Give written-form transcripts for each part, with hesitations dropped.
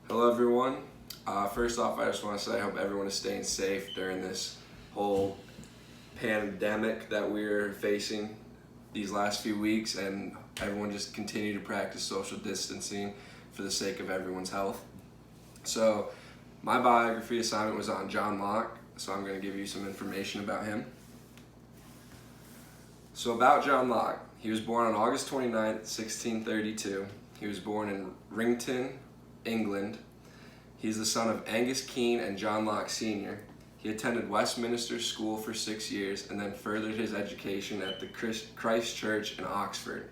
Hello everyone. First off, I just want to say I hope everyone is staying safe during this whole pandemic that we're facing these last few weeks, and everyone just continue to practice social distancing for the sake of everyone's health. So, my biography assignment was on John Locke, so I'm going to give you some information about him. So, about John Locke, he was born on August 29th, 1632. He was born in Rington, England. He's the son of Angus Keene and John Locke Sr. He attended Westminster School for 6 years and then furthered his education at the Christ Church in Oxford.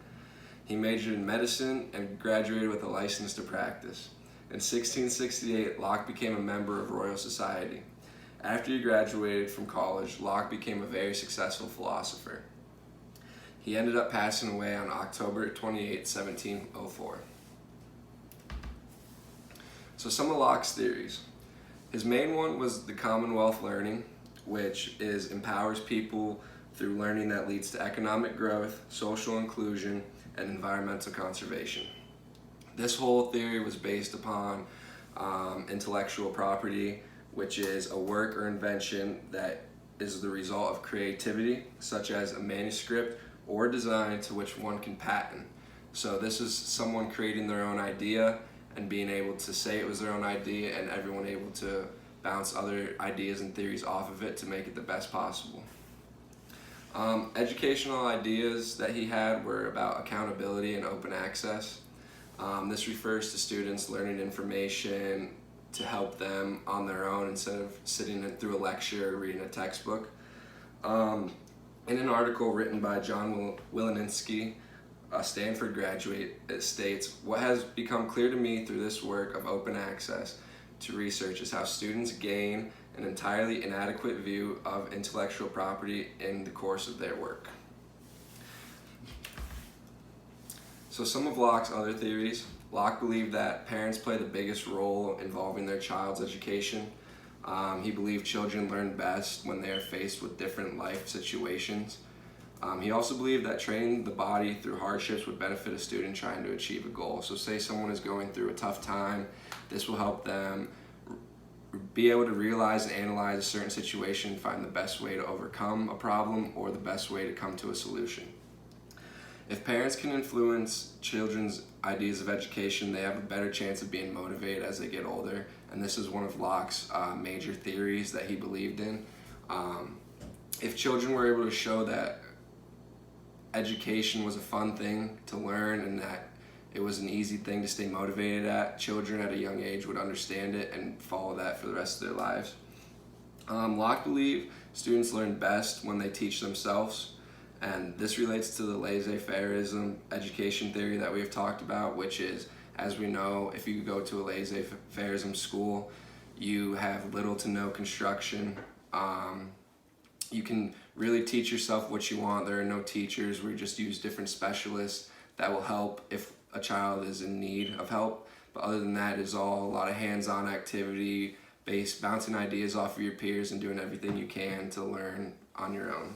He majored in medicine and graduated with a license to practice. In 1668, Locke became a member of Royal Society. After he graduated from college, Locke became a very successful philosopher. He ended up passing away on October 28, 1704. So some of Locke's theories. His main one was the Commonwealth learning, which empowers people through learning that leads to economic growth, social inclusion, and environmental conservation. This whole theory was based upon intellectual property, which is a work or invention that is the result of creativity, such as a manuscript or design to which one can patent. So this is someone creating their own idea and being able to say it was their own idea and everyone able to bounce other ideas and theories off of it to make it the best possible. Educational ideas that he had were about accountability and open access. This refers to students learning information to help them on their own instead of sitting through a lecture or reading a textbook. In an article written by John Wileninski, a Stanford graduate, it states, "What has become clear to me through this work of open access to research is how students gain an entirely inadequate view of intellectual property in the course of their work." So some of Locke's other theories. Locke believed that parents play the biggest role involving their child's education. He believed children learn best when they are faced with different life situations. He also believed that training the body through hardships would benefit a student trying to achieve a goal. So say someone is going through a tough time, this will help them be able to realize and analyze a certain situation, find the best way to overcome a problem or the best way to come to a solution. If parents can influence children's ideas of education, they have a better chance of being motivated as they get older. And this is one of Locke's major theories that he believed in. If children were able to show that education was a fun thing to learn and that it was an easy thing to stay motivated at, children at a young age would understand it and follow that for the rest of their lives. Locke believed students learn best when they teach themselves, and this relates to the laissez-faireism education theory that we've talked about, which is, as we know, if you go to a laissez-faireism school, you have little to no construction. You can really teach yourself what you want. There are no teachers. We just use different specialists that will help if a child is in need of help. But other than that, it's all a lot of hands-on activity, bouncing ideas off of your peers and doing everything you can to learn on your own.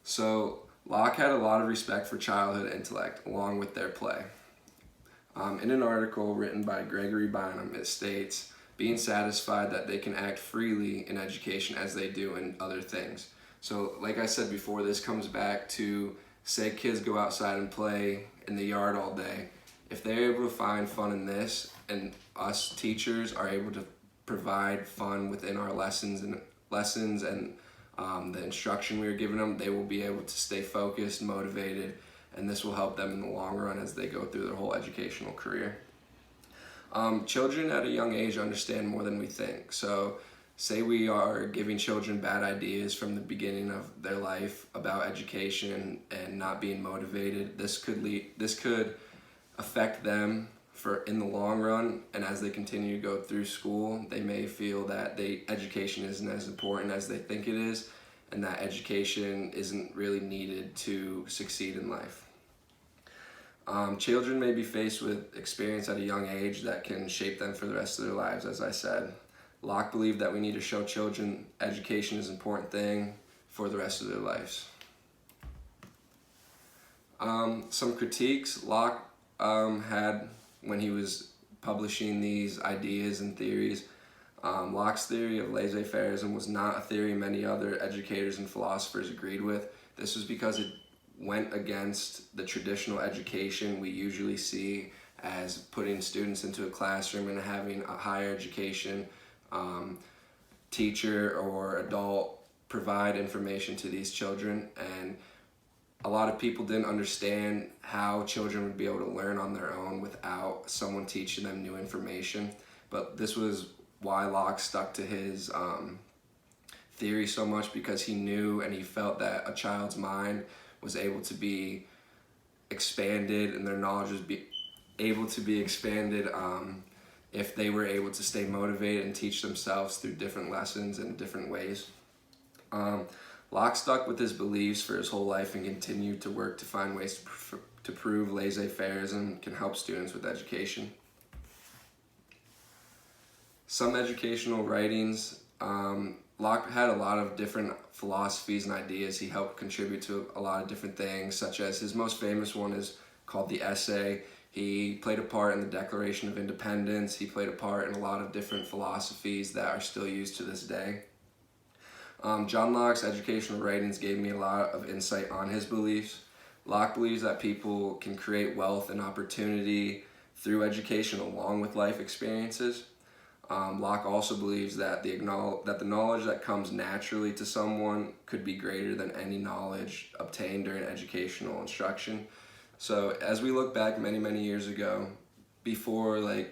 So Locke had a lot of respect for childhood intellect along with their play. In an article written by Gregory Bynum, it states, "Being satisfied that they can act freely in education as they do in other things." So like I said before, this comes back to, say kids go outside and play in the yard all day. If they're able to find fun in this, and us teachers are able to provide fun within our lessons and the instruction we are giving them, they will be able to stay focused, motivated, and this will help them in the long run as they go through their whole educational career. Children at a young age understand more than we think. So say we are giving children bad ideas from the beginning of their life about education and not being motivated, this could affect them in the long run, and as they continue to go through school, they may feel that education isn't as important as they think it is, and that education isn't really needed to succeed in life. Children may be faced with experience at a young age that can shape them for the rest of their lives, as I said. Locke believed that we need to show children education is an important thing for the rest of their lives. Some critiques. Locke had when he was publishing these ideas and theories. Locke's theory of laissez-faireism was not a theory many other educators and philosophers agreed with. This was because it went against the traditional education we usually see as putting students into a classroom and having a higher education teacher or adult provide information to these children. And a lot of people didn't understand how children would be able to learn on their own without someone teaching them new information. But this was why Locke stuck to his theory so much, because he knew and he felt that a child's mind was able to be expanded and their knowledge was able to be expanded if they were able to stay motivated and teach themselves through different lessons and different ways. Locke stuck with his beliefs for his whole life and continued to work to find ways to prove laissez-faireism can help students with education. Some educational writings, Locke had a lot of different philosophies and ideas. He helped contribute to a lot of different things, such as his most famous one is called The Essay. He played a part in the Declaration of Independence. He played a part in a lot of different philosophies that are still used to this day. John Locke's educational writings gave me a lot of insight on his beliefs. Locke believes that people can create wealth and opportunity through education along with life experiences. Locke also believes that the knowledge that comes naturally to someone could be greater than any knowledge obtained during educational instruction. So as we look back many years ago, before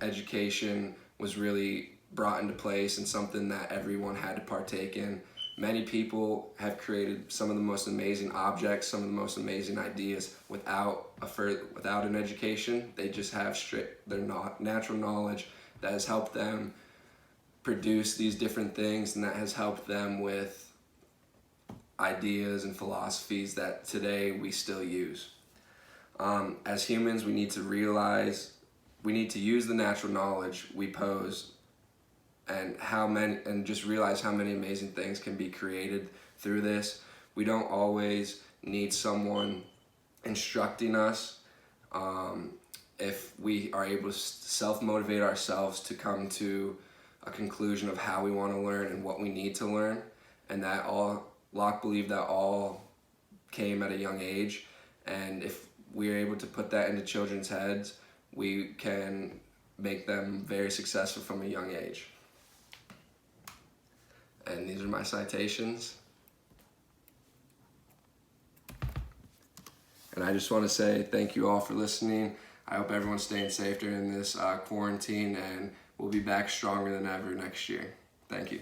education was really brought into place and something that everyone had to partake in, many people have created some of the most amazing objects, some of the most amazing ideas without an education. They just have their natural knowledge that has helped them produce these different things, and that has helped them with ideas and philosophies that today we still use. As humans, we need to use the natural knowledge we pose and just realize how many amazing things can be created through this. We don't always need someone instructing us. If we are able to self-motivate ourselves to come to a conclusion of how we want to learn and what we need to learn, and Locke believed that all came at a young age, and if we are able to put that into children's heads, we can make them very successful from a young age. And these are my citations. And I just want to say thank you all for listening. I hope everyone's staying safe during this quarantine, and we'll be back stronger than ever next year. Thank you.